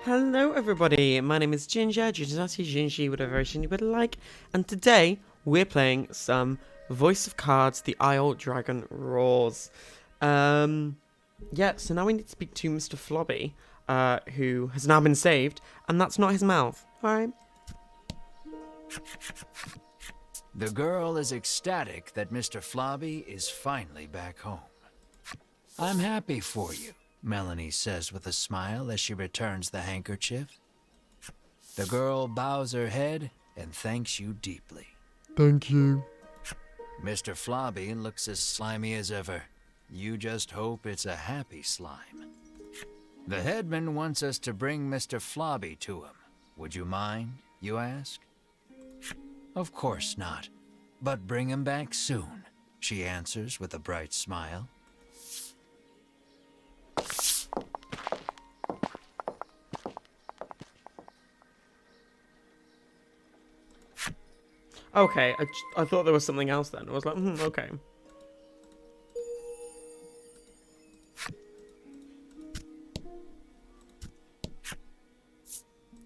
Hello everybody, my name is Ginger, Gingy, whatever version you would like, and today we're playing some Voice of Cards, The Isle Dragon Roars. So now we need to speak to Mr. Flobby, who has now been saved, and that's not his mouth, alright? The girl is ecstatic that Mr. Flobby is finally back home. I'm happy for you, Melanie says with a smile as she returns the handkerchief. The girl bows her head and thanks you deeply. Thank you. Mr. Flobby looks as slimy as ever. You just hope it's a happy slime. The headman wants us to bring Mr. Flobby to him. Would you mind, you ask? Of course not, but bring him back soon, she answers with a bright smile. Okay, I thought there was something else then. I was like, okay.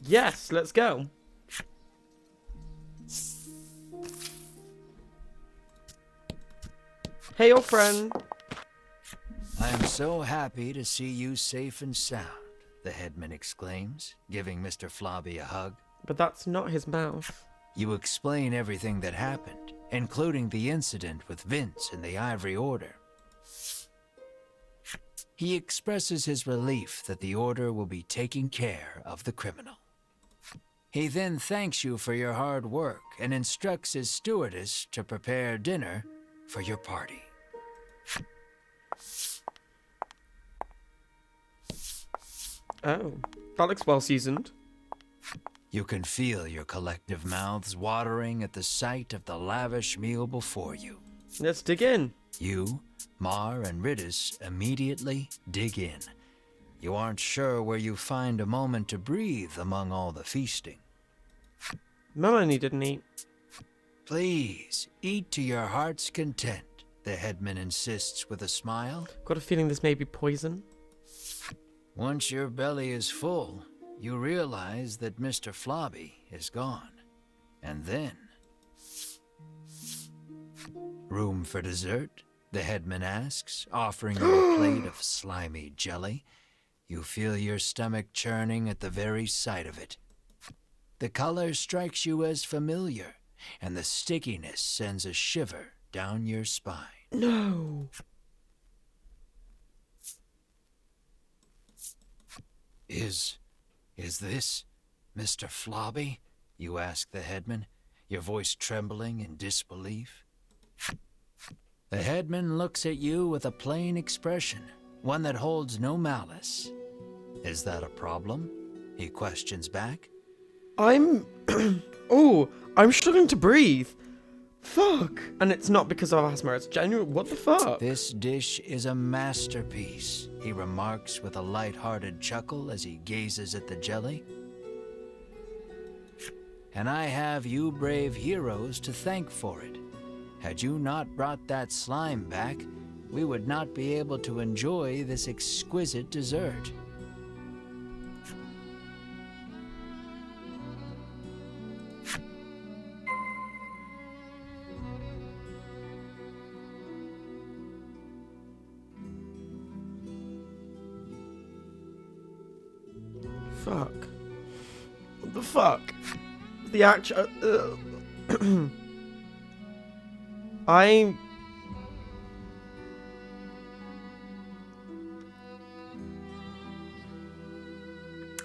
Yes, let's go. Hey, old friend. I am so happy to see you safe and sound, the headman exclaims, giving Mr. Flobby a hug. But that's not his mouth. You explain everything that happened, including the incident with Vince and the Ivory Order. He expresses his relief that the Order will be taking care of the criminal. He then thanks you for your hard work and instructs his stewardess to prepare dinner for your party. Oh, that looks well seasoned. You can feel your collective mouths watering at the sight of the lavish meal before you. Let's dig in. You, Mar, and Ridis immediately dig in. You aren't sure where you find a moment to breathe among all the feasting. Melanie didn't eat. Please, eat to your heart's content, the headman insists with a smile. Got a feeling this may be poison. Once your belly is full, you realize that Mr. Flobby is gone. And then... Room for dessert? The headman asks, offering you a plate of slimy jelly. You feel your stomach churning at the very sight of it. The color strikes you as familiar, and the stickiness sends a shiver down your spine. No. Is this Mr. Flobby? You ask the headman, your voice trembling in disbelief. The headman looks at you with a plain expression, one that holds no malice. Is that a problem? He questions back. I'm struggling to breathe. Fuck. And it's not because of asthma, it's genuine. What the fuck? This dish is a masterpiece, he remarks with a light-hearted chuckle as he gazes at the jelly. And I have you brave heroes to thank for it. Had you not brought that slime back, we would not be able to enjoy this exquisite dessert. Fuck. What the fuck? The actual... I...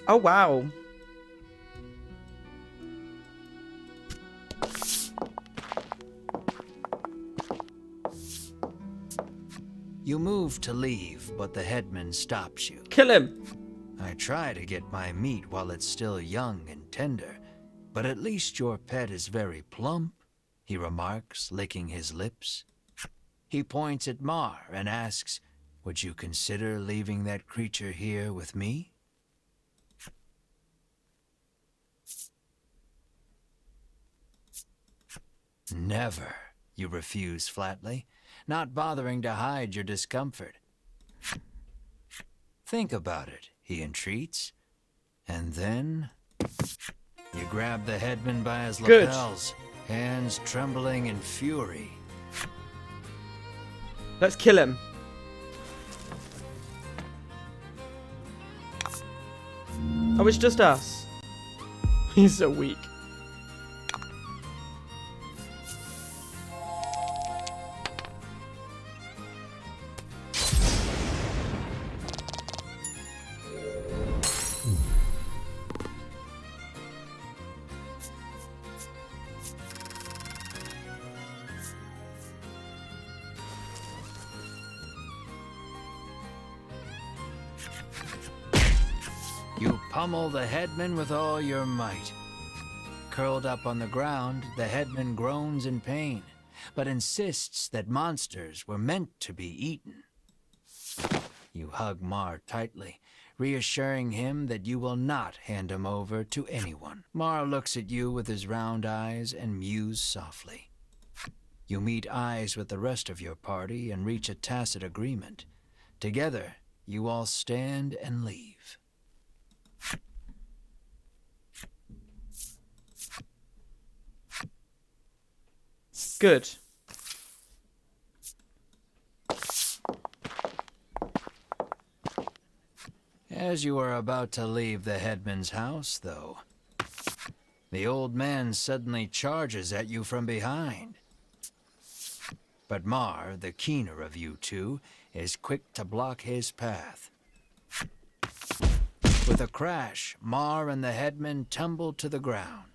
Oh, wow. You move to leave, but the headman stops you. Kill him. I try to get my meat while it's still young and tender, but at least your pet is very plump, he remarks, licking his lips. He points at Mar and asks, would you consider leaving that creature here with me? Never, you refuse flatly, not bothering to hide your discomfort. Think about it, he entreats. And then you grab the headman by his Good. lapels, hands trembling in fury. Let's kill him. Oh, it's just us. He's so weak. You pummel the headman with all your might. Curled up on the ground, the headman groans in pain, but insists that monsters were meant to be eaten. You hug Mar tightly, reassuring him that you will not hand him over to anyone. Mar looks at you with his round eyes and mews softly. You meet eyes with the rest of your party and reach a tacit agreement. Together, you all stand and leave. Good. As you are about to leave the headman's house, though, the old man suddenly charges at you from behind. But Mar, the keener of you two, is quick to block his path. With a crash, Mar and the headman tumble to the ground.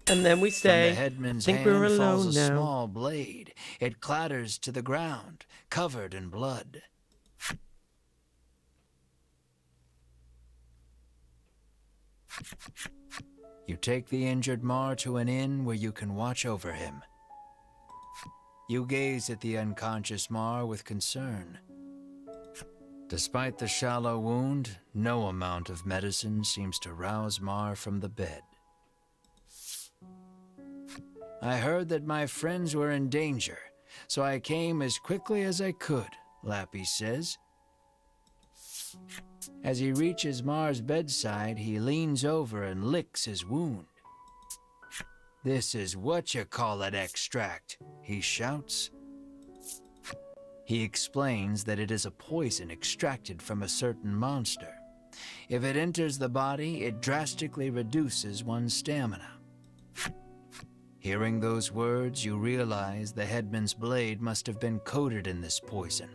And then we From stay. the headman's Think hand we're falls alone a now. small blade. It clatters to the ground, covered in blood. You take the injured Mar to an inn where you can watch over him. You gaze at the unconscious Mar with concern. Despite the shallow wound, no amount of medicine seems to rouse Mar from the bed. I heard that my friends were in danger, so I came as quickly as I could, Lappy says. As he reaches Mar's bedside, he leans over and licks his wound. "This is what-you-call-it extract," he shouts. He explains that it is a poison extracted from a certain monster. If it enters the body, it drastically reduces one's stamina. Hearing those words, you realize the headman's blade must have been coated in this poison.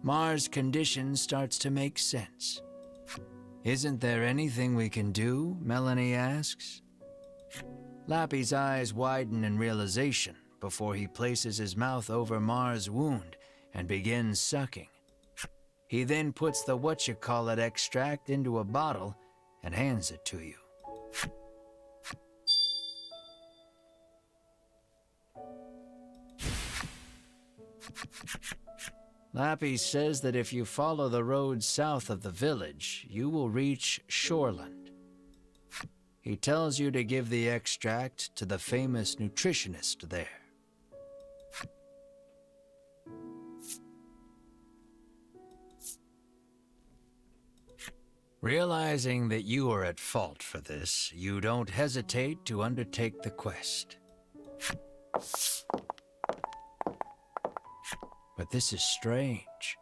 Mar's condition starts to make sense. "Isn't there anything we can do?" Melanie asks. Lappy's eyes widen in realization before he places his mouth over Mar's wound and begins sucking. He then puts the what-you-call-it extract into a bottle and hands it to you. Lappy says that if you follow the road south of the village, you will reach Shoreland. He tells you to give the extract to the famous nutritionist there. Realizing that you are at fault for this, you don't hesitate to undertake the quest. But this is strange.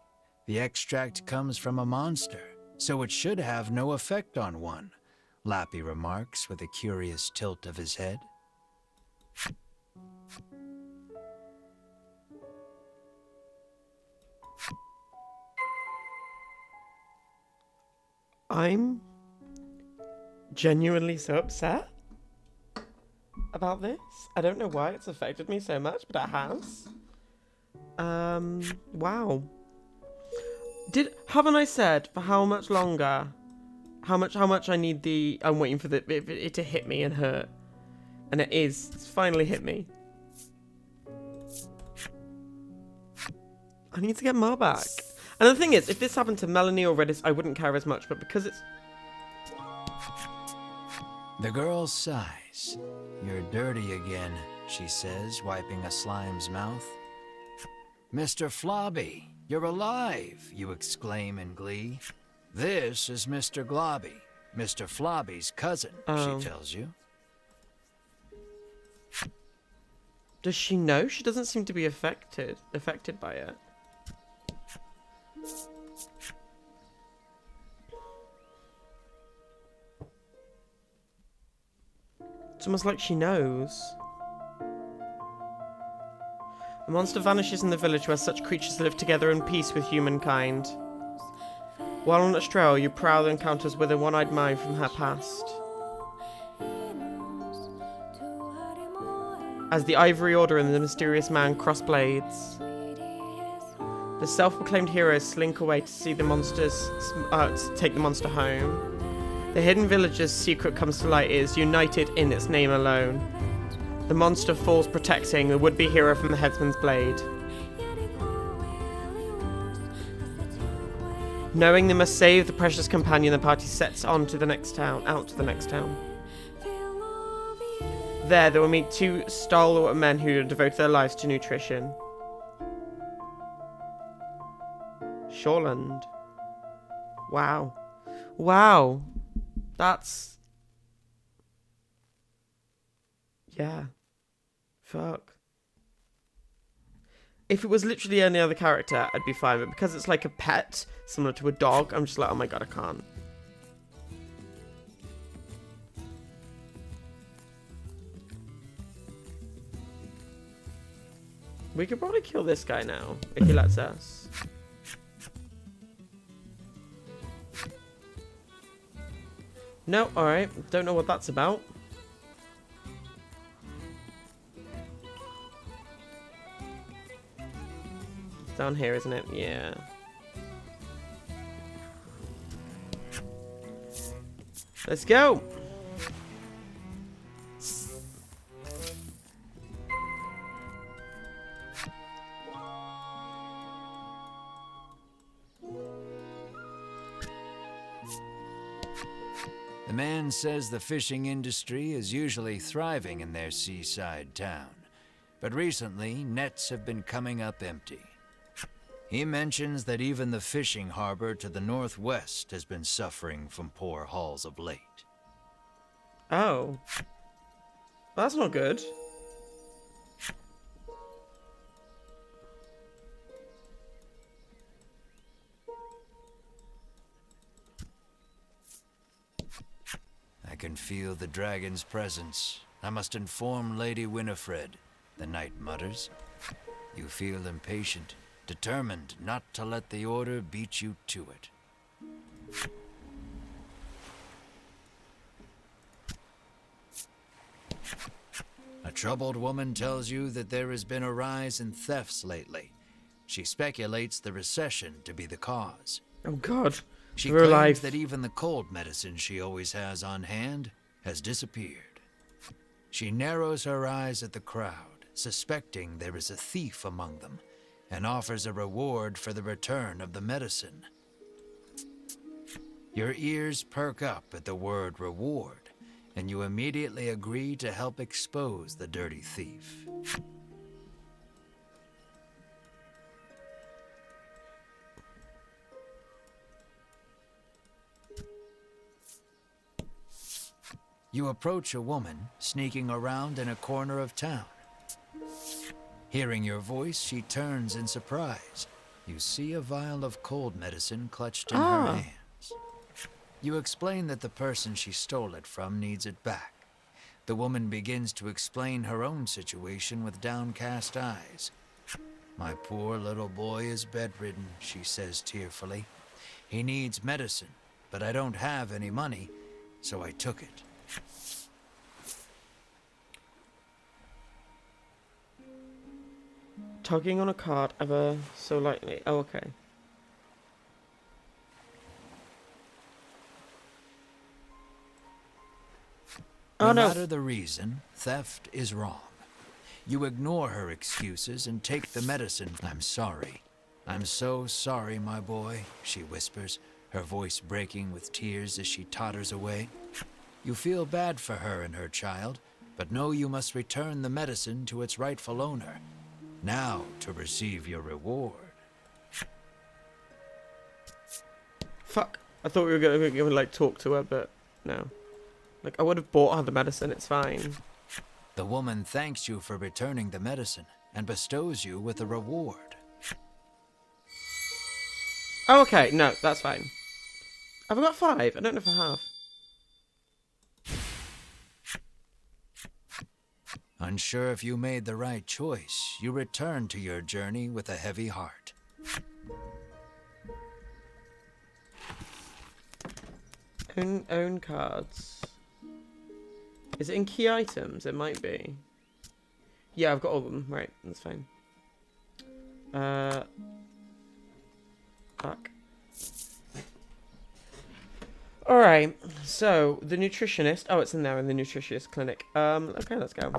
The extract comes from a monster, so it should have no effect on one, Lappy remarks with a curious tilt of his head. I'm genuinely so upset about this. I don't know why it's affected me so much, but it has. Wow. Haven't I said for how much longer? How much I need the... I'm waiting for it to hit me and hurt. And it's finally hit me. I need to get Mar back. And the thing is, if this happened to Melanie or Redis, I wouldn't care as much, but because it's... The girl sighs. "You're dirty again," she says, wiping a slime's mouth. "Mr. Flobby, you're alive," you exclaim in glee. "This is Mr. Globby, Mr. Flobby's cousin, Oh. she tells you. Does she know? She doesn't seem to be affected by it. It's almost like she knows. A monster vanishes in the village where such creatures live together in peace with humankind. While on its trail, you prowl encounters with a one-eyed mind from her past. As the Ivory Order and the mysterious man cross blades, the self-proclaimed heroes slink away to see the monsters, to take the monster home. The hidden village's secret comes to light. It is united in its name alone. The monster falls protecting the would-be hero from the headsman's blade. Knowing they must save the precious companion, the party sets on to the next town, There, they will meet two stalwart men who devote their lives to nutrition. Shoreland. Wow. Wow. That's... Yeah. Fuck. If it was literally any other character, I'd be fine. But because it's like a pet, similar to a dog, I'm just like, oh my god, I can't. We could probably kill this guy now, if he lets us. No, alright. Don't know what that's about. It's down here, isn't it? Yeah. Let's go! The man says the fishing industry is usually thriving in their seaside town, but recently nets have been coming up empty. He mentions that even the fishing harbor to the northwest has been suffering from poor hauls of late. Oh. That's not good. I can feel the dragon's presence. I must inform Lady Winifred, the knight mutters. You feel impatient, determined not to let the order beat you to it. A troubled woman tells you that there has been a rise in thefts lately. She speculates the recession to be the cause. Oh god. She We're claims alive. that even the cold medicine she always has on hand has disappeared. She narrows her eyes at the crowd, suspecting there is a thief among them, and offers a reward for the return of the medicine. Your ears perk up at the word reward, and you immediately agree to help expose the dirty thief. You approach a woman sneaking around in a corner of town. Hearing your voice, she turns in surprise. You see a vial of cold medicine clutched in her hands. You explain that the person she stole it from needs it back. The woman begins to explain her own situation with downcast eyes. My poor little boy is bedridden, she says tearfully. He needs medicine, but I don't have any money, so I took it. Tugging on a card ever so lightly. Oh, okay. Oh, No no. matter the reason, theft is wrong. You ignore her excuses and take the medicine. I'm sorry. I'm so sorry, my boy, she whispers, her voice breaking with tears as she totters away. You feel bad for her and her child, but know you must return the medicine to its rightful owner. Now to receive your reward. Fuck. I thought we were gonna like talk to her, but No. Like, I would have bought her the medicine, it's fine. The woman thanks you for returning the medicine and bestows you with a reward. Oh, okay. No, that's fine. Have I got 5? I don't know if I have. Unsure if you made the right choice, you return to your journey with a heavy heart. Own cards. Is it in key items? It might be. Yeah, I've got all of them. Right, that's fine. Back. Alright, so the nutritionist. Oh, it's in there in the nutritionist clinic. Okay, let's go.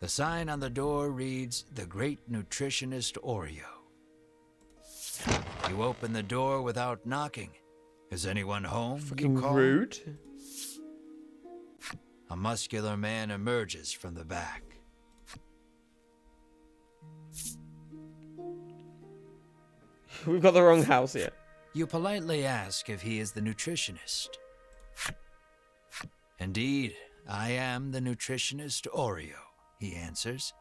The sign on the door reads, "The Great Nutritionist Oreo." You open the door without knocking. Is anyone home? Fucking you call? rude. A muscular man emerges from the back. We've got the wrong house here. You politely ask if he is the nutritionist. Indeed, I am the nutritionist Oreo, he answers.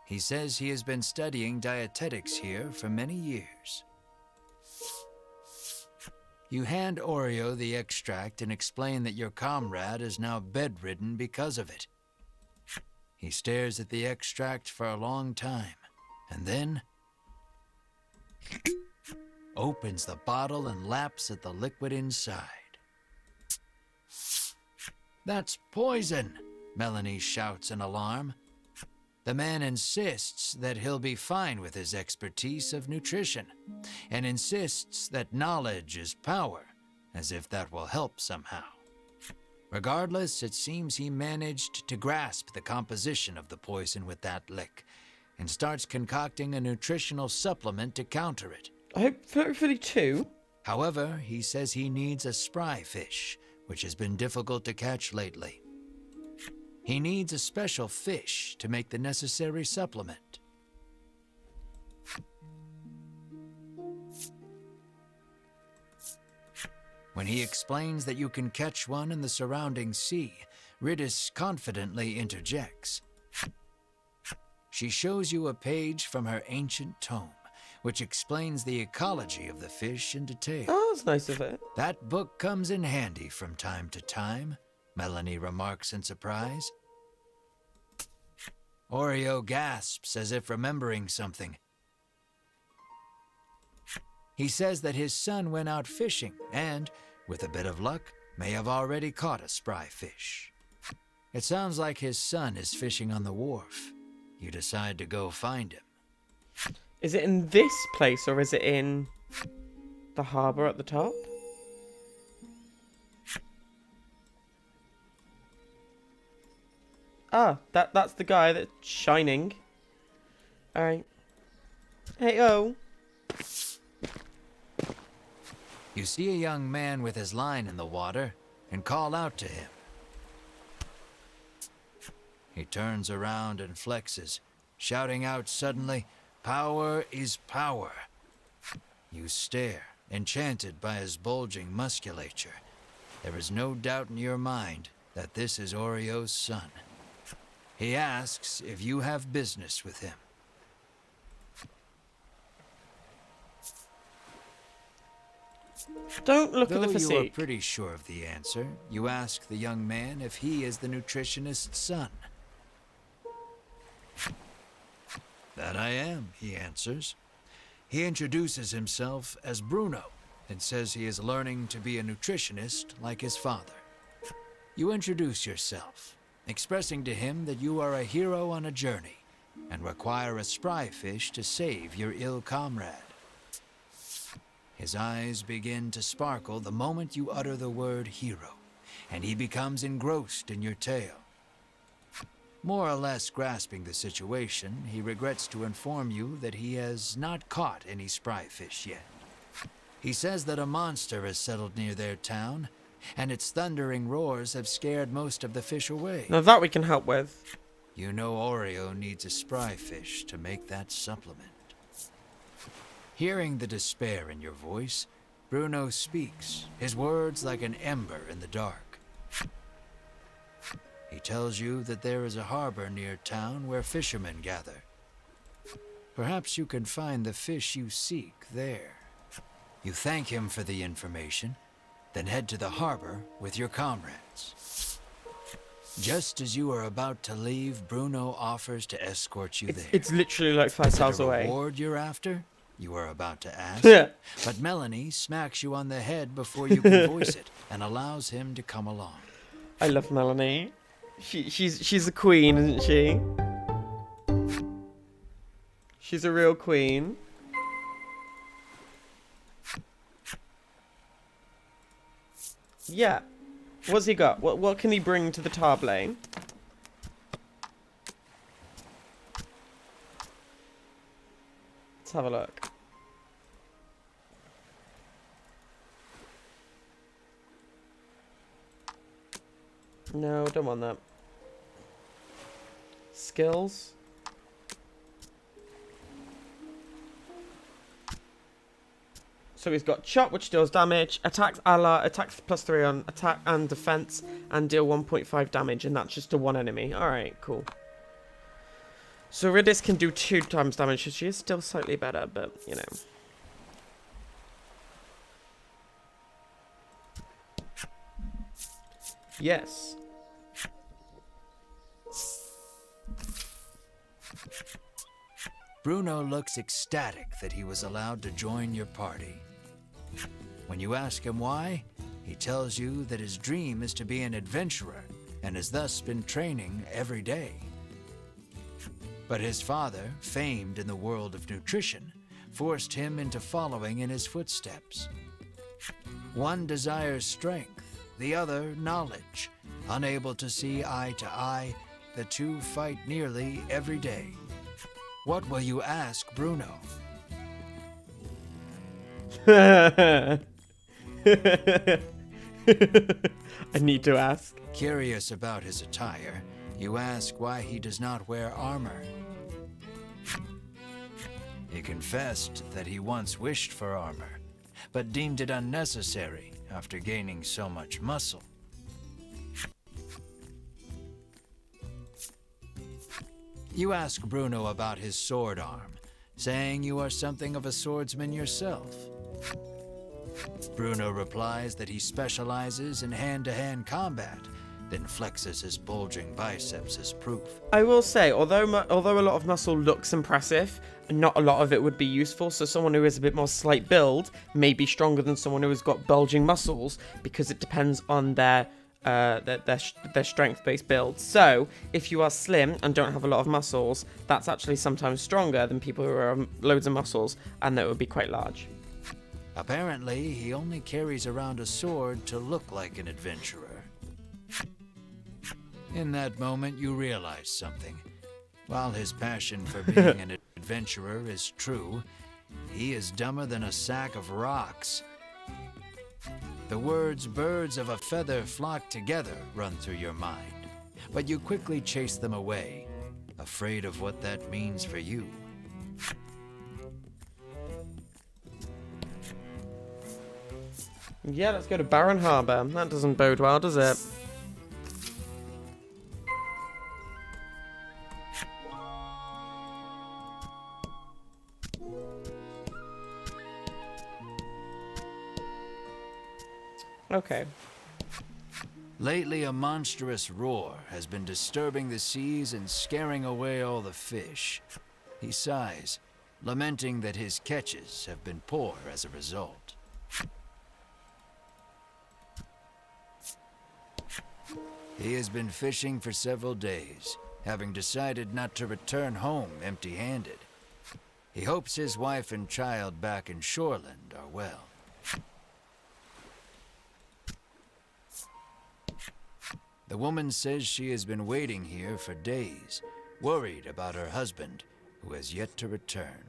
He says he has been studying dietetics here for many years. You hand Oreo the extract and explain that your comrade is now bedridden because of it. He stares at the extract for a long time, and then opens the bottle and laps at the liquid inside. That's poison, Melanie shouts in alarm. The man insists that he'll be fine with his expertise of nutrition, and insists that knowledge is power, as if that will help somehow. Regardless, it seems he managed to grasp the composition of the poison with that lick, and starts concocting a nutritional supplement to counter it. I hope hopefully 2. However, he says he needs a spry fish, which has been difficult to catch lately. He needs a special fish to make the necessary supplement. When he explains that you can catch one in the surrounding sea, Ridis confidently interjects. She shows you a page from her ancient tome, which explains the ecology of the fish in detail. Oh, that's nice of it. That book comes in handy from time to time, Melanie remarks in surprise. Oreo gasps as if remembering something. He says that his son went out fishing and, with a bit of luck, may have already caught a spry fish. It sounds like his son is fishing on the wharf. You decide to go find him. Is it in this place or is it in the harbour at the top? Ah, that's the guy that's shining. Alright. Hey-oh. You see a young man with his line in the water and call out to him. He turns around and flexes, shouting out suddenly, "Power is power." You stare, enchanted by his bulging musculature. There is no doubt in your mind that this is Oreo's son. He asks if you have business with him. Don't look at the Though you are physique. pretty sure of the answer, you ask the young man if he is the nutritionist's son. That I am, he answers. He introduces himself as Bruno and says he is learning to be a nutritionist like his father. You introduce yourself, expressing to him that you are a hero on a journey and require a spry fish to save your ill comrade. His eyes begin to sparkle the moment you utter the word hero, and he becomes engrossed in your tale. More or less grasping the situation, he regrets to inform you that he has not caught any spry fish yet. He says that a monster has settled near their town, and its thundering roars have scared most of the fish away. Now that we can help with. You know Oreo needs a spry fish to make that supplement. Hearing the despair in your voice, Bruno speaks, his words like an ember in the dark. He tells you that there is a harbor near town where fishermen gather. Perhaps you can find the fish you seek there. You thank him for the information, then head to the harbor with your comrades. Just as you are about to leave, Bruno offers to escort you there. It's literally like 5 miles away. The reward you're after? You are about to ask. But Melanie smacks you on the head before you can voice it and allows him to come along. I love Melanie. She's a queen, isn't she? She's a real queen. Yeah. What's he got? What can he bring to the table? Let's have a look. No, don't want that. Skills. So he's got chop, which deals damage, attacks ally, attacks +3 on attack and defense, and deal 1.5 damage, and that's just to one enemy. Alright, cool. So Ridis can do 2 times damage, so she is still slightly better, but, you know. Yes. Bruno looks ecstatic that he was allowed to join your party. When you ask him why, he tells you that his dream is to be an adventurer and has thus been training every day. But his father, famed in the world of nutrition, forced him into following in his footsteps. One desires strength, the other knowledge. Unable to see eye to eye, the two fight nearly every day. What will you ask Bruno? I need to ask. Curious about his attire, you ask why he does not wear armor. He confessed that he once wished for armor, but deemed it unnecessary after gaining so much muscle. You ask Bruno about his sword arm, saying you are something of a swordsman yourself. Bruno replies that he specializes in hand-to-hand combat, then flexes his bulging biceps as proof. I will say, although a lot of muscle looks impressive, not a lot of it would be useful. So someone who has a bit more slight build may be stronger than someone who has got bulging muscles, because it depends on their strength-based build. So if you are slim and don't have a lot of muscles, that's actually sometimes stronger than people who have loads of muscles, and that would be quite large. Apparently, he only carries around a sword to look like an adventurer. In that moment, you realize something. While his passion for being an adventurer is true, he is dumber than a sack of rocks. The words "birds of a feather flock together" run through your mind, but you quickly chase them away, afraid of what that means for you. Yeah, let's go to Barren Harbor. That doesn't bode well, does it? Okay. Lately, a monstrous roar has been disturbing the seas and scaring away all the fish. He sighs, lamenting that his catches have been poor as a result. He has been fishing for several days, having decided not to return home empty-handed. He hopes his wife and child back in Shoreland are well. The woman says she has been waiting here for days, worried about her husband, who has yet to return.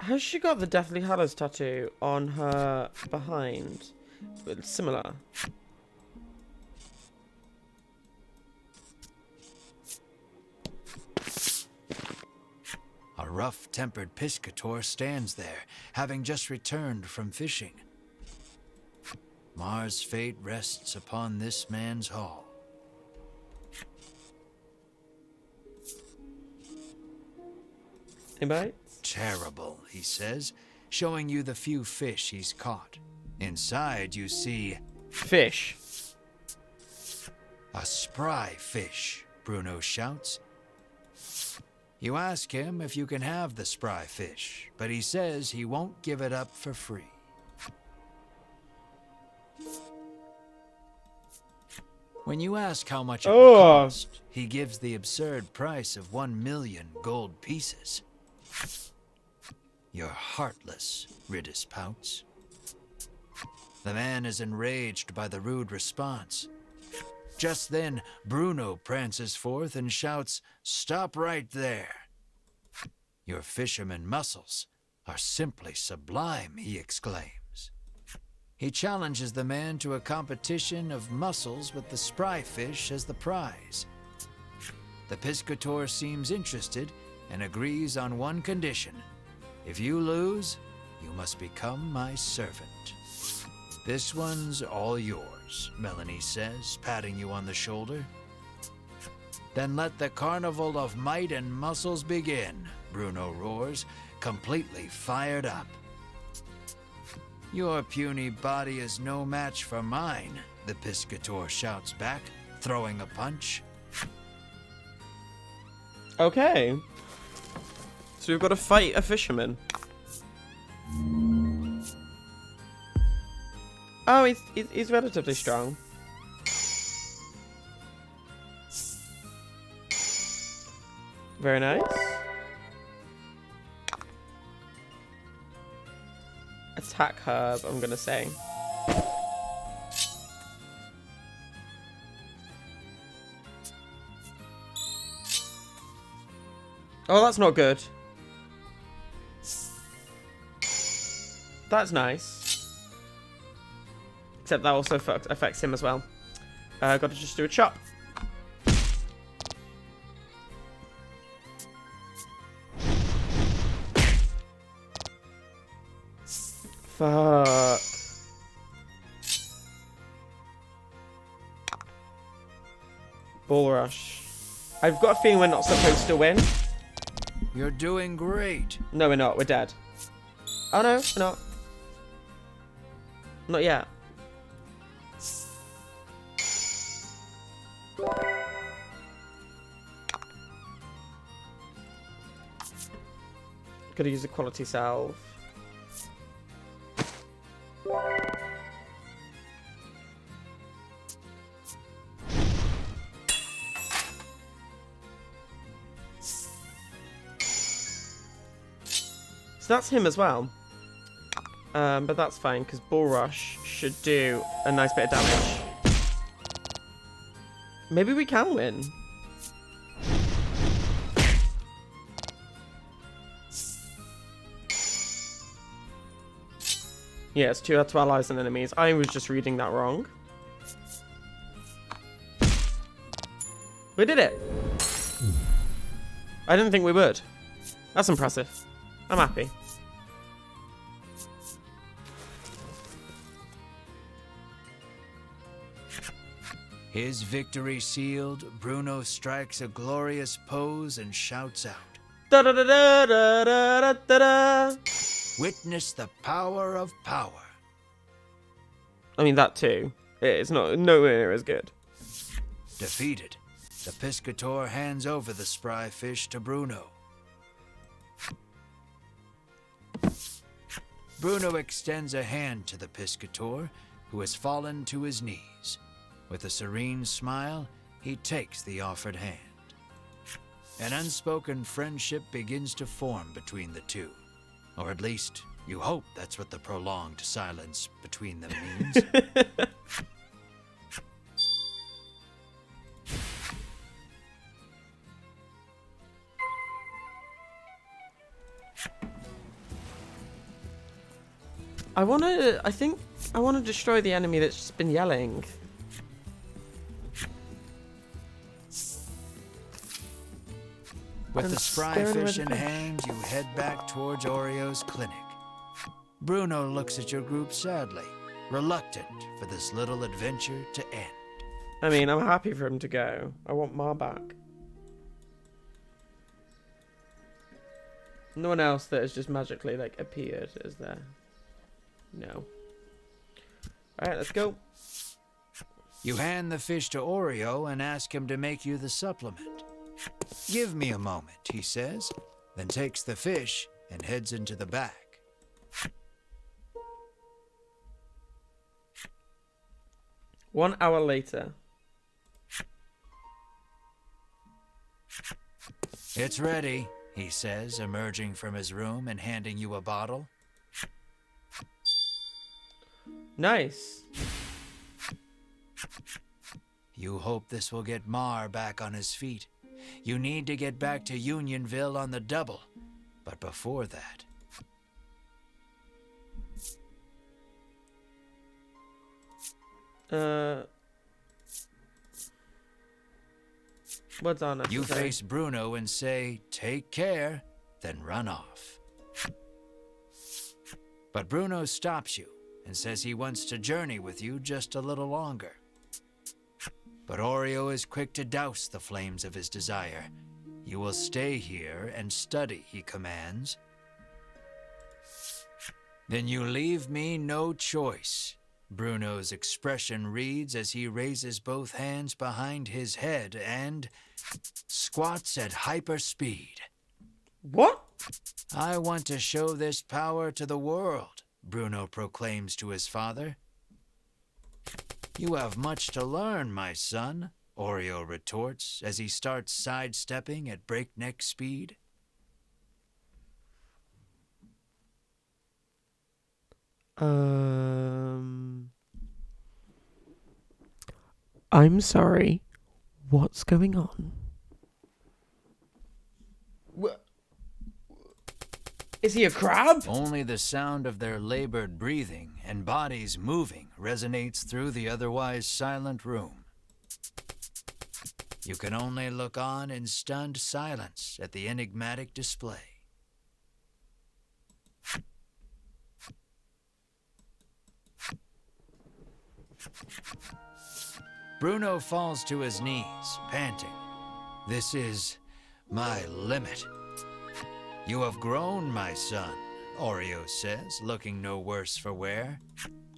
Has she got the Deathly Hallows tattoo on her behind? It's similar. A rough-tempered piscator stands there, having just returned from fishing. Mars' fate rests upon this man's haul. Any bites? Terrible, he says, showing you the few fish he's caught. Inside, you see Fish. a spry fish, Bruno shouts. You ask him if you can have the spry fish, but he says he won't give it up for free. When you ask how much it will cost, he gives the absurd price of 1 million gold pieces. You're heartless, Ridis pouts. The man is enraged by the rude response. Just then, Bruno prances forth and shouts, "Stop right there!" Your fisherman muscles are simply sublime, he exclaims. He challenges the man to a competition of muscles with the spry fish as the prize. The piscator seems interested and agrees on one condition. If you lose, you must become my servant. This one's all yours, Melanie says, patting you on the shoulder. Then let the carnival of might and muscles begin, Bruno roars, completely fired up. Your puny body is no match for mine, the piscator shouts back, throwing a punch. Okay. So we've got to fight a fisherman. Oh, he's relatively strong. Very nice. Attack herb, I'm gonna say. Oh, that's not good. That's nice. Except that also affects him as well. Got to just do a chop. Fuck. Bull rush. I've got a feeling we're not supposed to win. You're doing great. No, we're not. We're dead. Oh no, we're not. Not yet. Could have used a quality salve. So that's him as well. But that's fine, because Bull Rush should do a nice bit of damage. Maybe we can win. Yeah, it's 2 out of allies and enemies. I was just reading that wrong. We did it! I didn't think we would. That's impressive. I'm happy. His victory sealed, Bruno strikes a glorious pose and shouts out, Da da da da da da da da. "Witness the power of power." I mean, that too. It's not nowhere near as good. Defeated, the piscator hands over the spry fish to Bruno. Bruno extends a hand to the piscator, who has fallen to his knees. With a serene smile, he takes the offered hand. An unspoken friendship begins to form between the two. Or at least, you hope that's what the prolonged silence between them means. I think I want to destroy the enemy that's just been yelling. With I'm the spry staring away fish the in fish. hand, you head back towards Oreo's clinic. Bruno looks at your group sadly, reluctant for this little adventure to end. I mean, I'm happy for him to go. I want Ma back. No one else that has just magically, like, appeared, is there? No. Alright, let's go. You hand the fish to Oreo and ask him to make you the supplement. Give me a moment, he says, then takes the fish and heads into the back. One hour later. It's ready, he says, emerging from his room and handing you a bottle. Nice. You hope this will get Mar back on his feet. You need to get back to Unionville on the double. But before that... What's on us? You face Bruno and say, "Take care," then run off. But Bruno stops you and says he wants to journey with you just a little longer. But Oreo is quick to douse the flames of his desire. You will stay here and study, he commands. Then you leave me no choice. Bruno's expression reads as he raises both hands behind his head and squats at hyper speed. What? I want to show this power to the world, Bruno proclaims to his father. You have much to learn, my son, Oreo retorts as he starts sidestepping at breakneck speed. I'm sorry. What's going on? Is he a crab? Only the sound of their labored breathing and bodies moving resonates through the otherwise silent room. You can only look on in stunned silence at the enigmatic display. Bruno falls to his knees, panting. This is my limit. You have grown, my son, Oreo says, looking no worse for wear.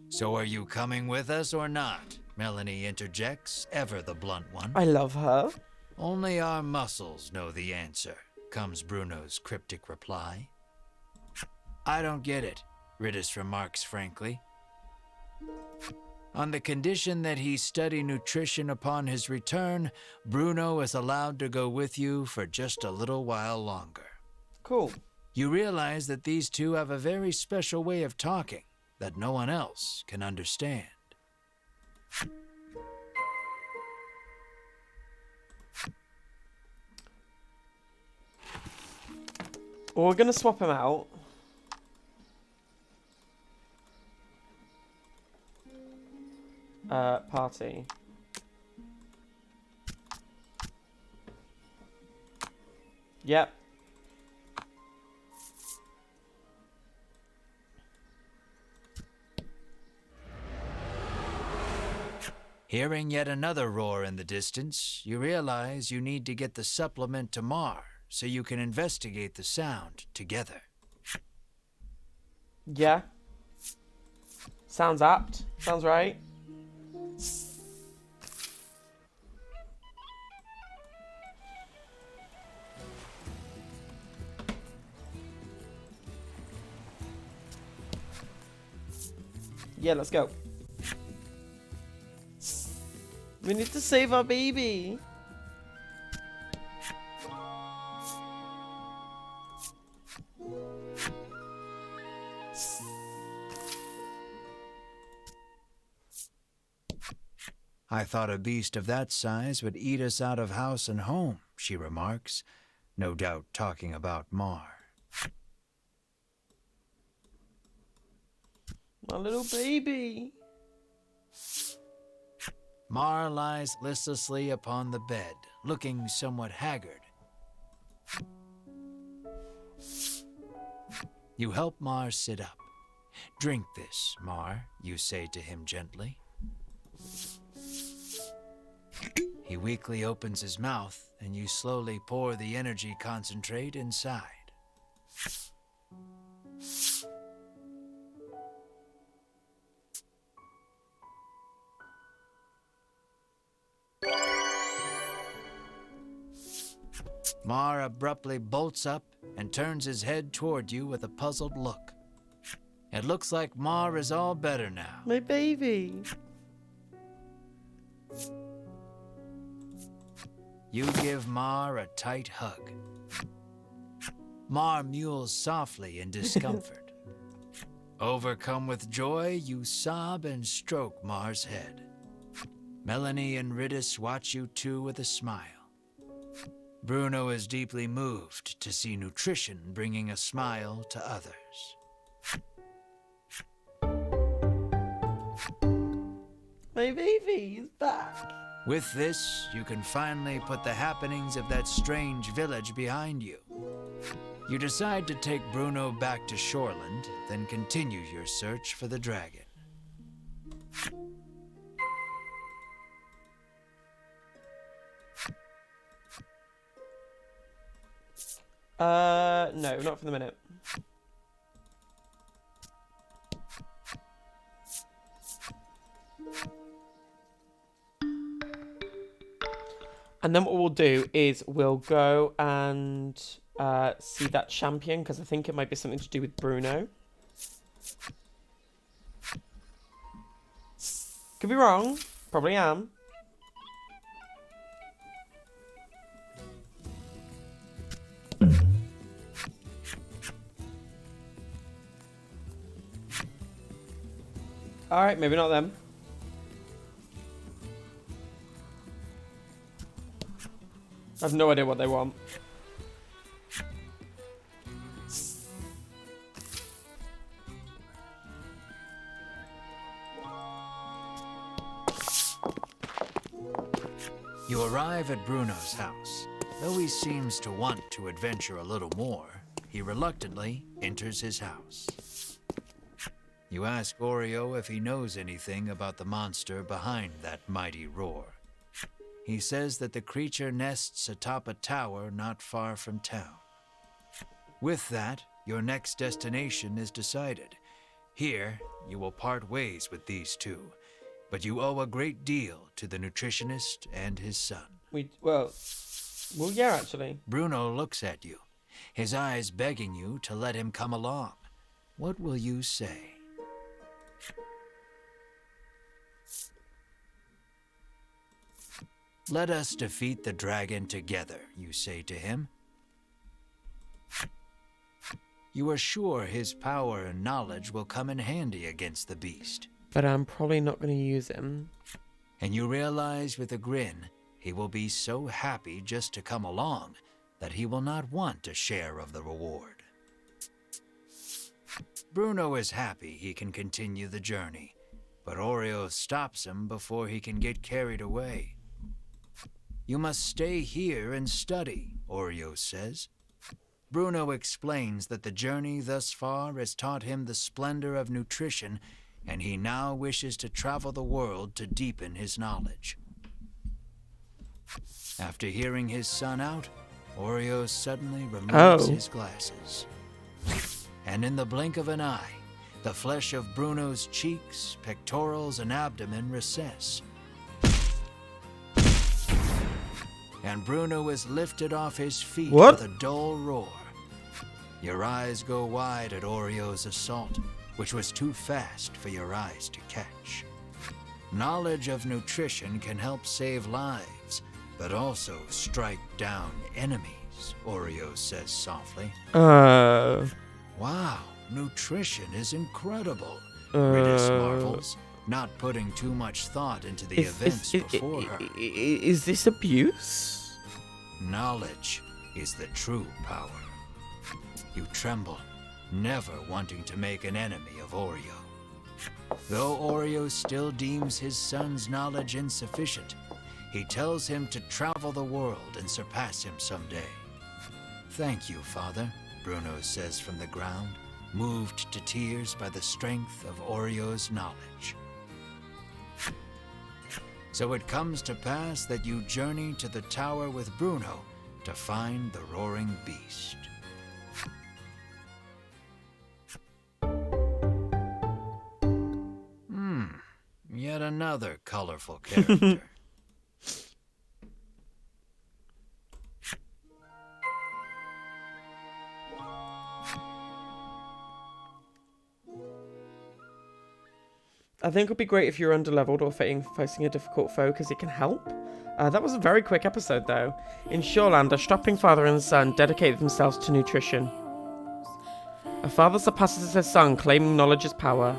So are you coming with us or not? Melanie interjects, ever the blunt one. I love her. Only our muscles know the answer, comes Bruno's cryptic reply. I don't get it, Ridis remarks frankly. On the condition that he study nutrition upon his return, Bruno is allowed to go with you for just a little while longer. Cool. You realize that these two have a very special way of talking that no one else can understand. Well, we're gonna swap him out. Party. Yep. Hearing yet another roar in the distance, you realize you need to get the supplement to Mar so you can investigate the sound together. Yeah. Sounds apt. Sounds right. Yeah, let's go. We need to save our baby. I thought a beast of that size would eat us out of house and home, she remarks, no doubt talking about Mar. My little baby. Mar lies listlessly upon the bed, looking somewhat haggard. You help Mar sit up. Drink this, Mar, you say to him gently. He weakly opens his mouth, and you slowly pour the energy concentrate inside. Mar abruptly bolts up and turns his head toward you with a puzzled look. It looks like Mar is all better now. My baby. You give Mar a tight hug. Mar mews softly in discomfort. Overcome with joy, you sob and stroke Mar's head. Melanie and Ridis watch you too with a smile. Bruno is deeply moved to see nutrition bringing a smile to others. My baby is back. With this, you can finally put the happenings of that strange village behind you. You decide to take Bruno back to Shoreland, then continue your search for the dragon. No, not for the minute. And then what we'll do is we'll go and see that champion, because I think it might be something to do with Bruno. Could be wrong. Probably am. Alright, maybe not them. I have no idea what they want. You arrive at Bruno's house. Though he seems to want to adventure a little more, he reluctantly enters his house. You ask Oreo if he knows anything about the monster behind that mighty roar. He says that the creature nests atop a tower not far from town. With that, your next destination is decided. Here, you will part ways with these two, but you owe a great deal to the nutritionist and his son. Well, yeah, actually. Bruno looks at you, his eyes begging you to let him come along. What will you say? Let us defeat the dragon together, you say to him. You are sure his power and knowledge will come in handy against the beast. But I'm probably not going to use him. And you realize with a grin, he will be so happy just to come along that he will not want a share of the reward. Bruno is happy he can continue the journey, but Oreo stops him before he can get carried away. You must stay here and study, Oreo says. Bruno explains that the journey thus far has taught him the splendor of nutrition, and he now wishes to travel the world to deepen his knowledge. After hearing his son out, Oreo suddenly removes his glasses. And in the blink of an eye, the flesh of Bruno's cheeks, pectorals, and abdomen recess. And Bruno is lifted off his feet with a dull roar. Your eyes go wide at Oreo's assault, which was too fast for your eyes to catch. Knowledge of nutrition can help save lives, but also strike down enemies, Oreo says softly. Wow, nutrition is incredible, Ridis marvels, not putting too much thought into the events before her. Is this abuse? Knowledge is the true power. You tremble, never wanting to make an enemy of Oreo. Though Oreo still deems his son's knowledge insufficient, he tells him to travel the world and surpass him someday. Thank you, Father, Bruno says from the ground. moved to tears by the strength of Orio's knowledge. So it comes to pass that you journey to the tower with Bruno to find the roaring beast. Yet another colorful character. I think it would be great if you're underleveled or facing a difficult foe, because it can help. That was a very quick episode, though. In Shoreland, a strapping father and son dedicate themselves to nutrition. A father surpasses his son, claiming knowledge is power.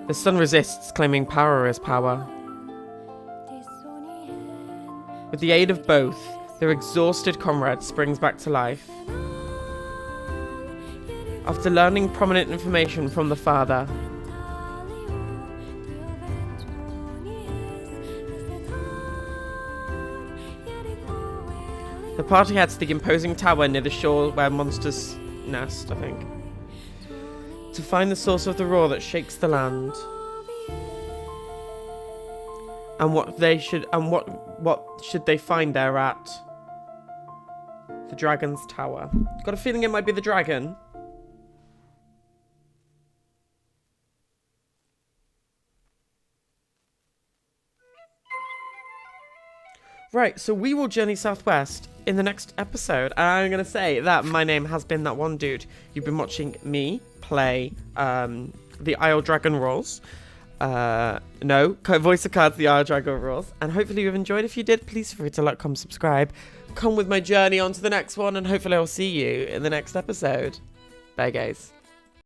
The son resists, claiming power is power. With the aid of both, their exhausted comrade springs back to life. After learning prominent information from the father, the party heads to the imposing tower near the shore where monsters nest, I think, to find the source of the roar that shakes the land. And what should they find there at the dragon's tower? Got a feeling it might be the dragon. Right, so we will journey southwest in the next episode. And I'm going to say that my name has been That One Dude. You've been watching me play the Isle Dragon Rules. Voice of Cards, the Isle Dragon Rules. And hopefully you've enjoyed. If you did, please feel free to like, comment, subscribe. Come with my journey on to the next one. And hopefully I'll see you in the next episode. Bye, guys.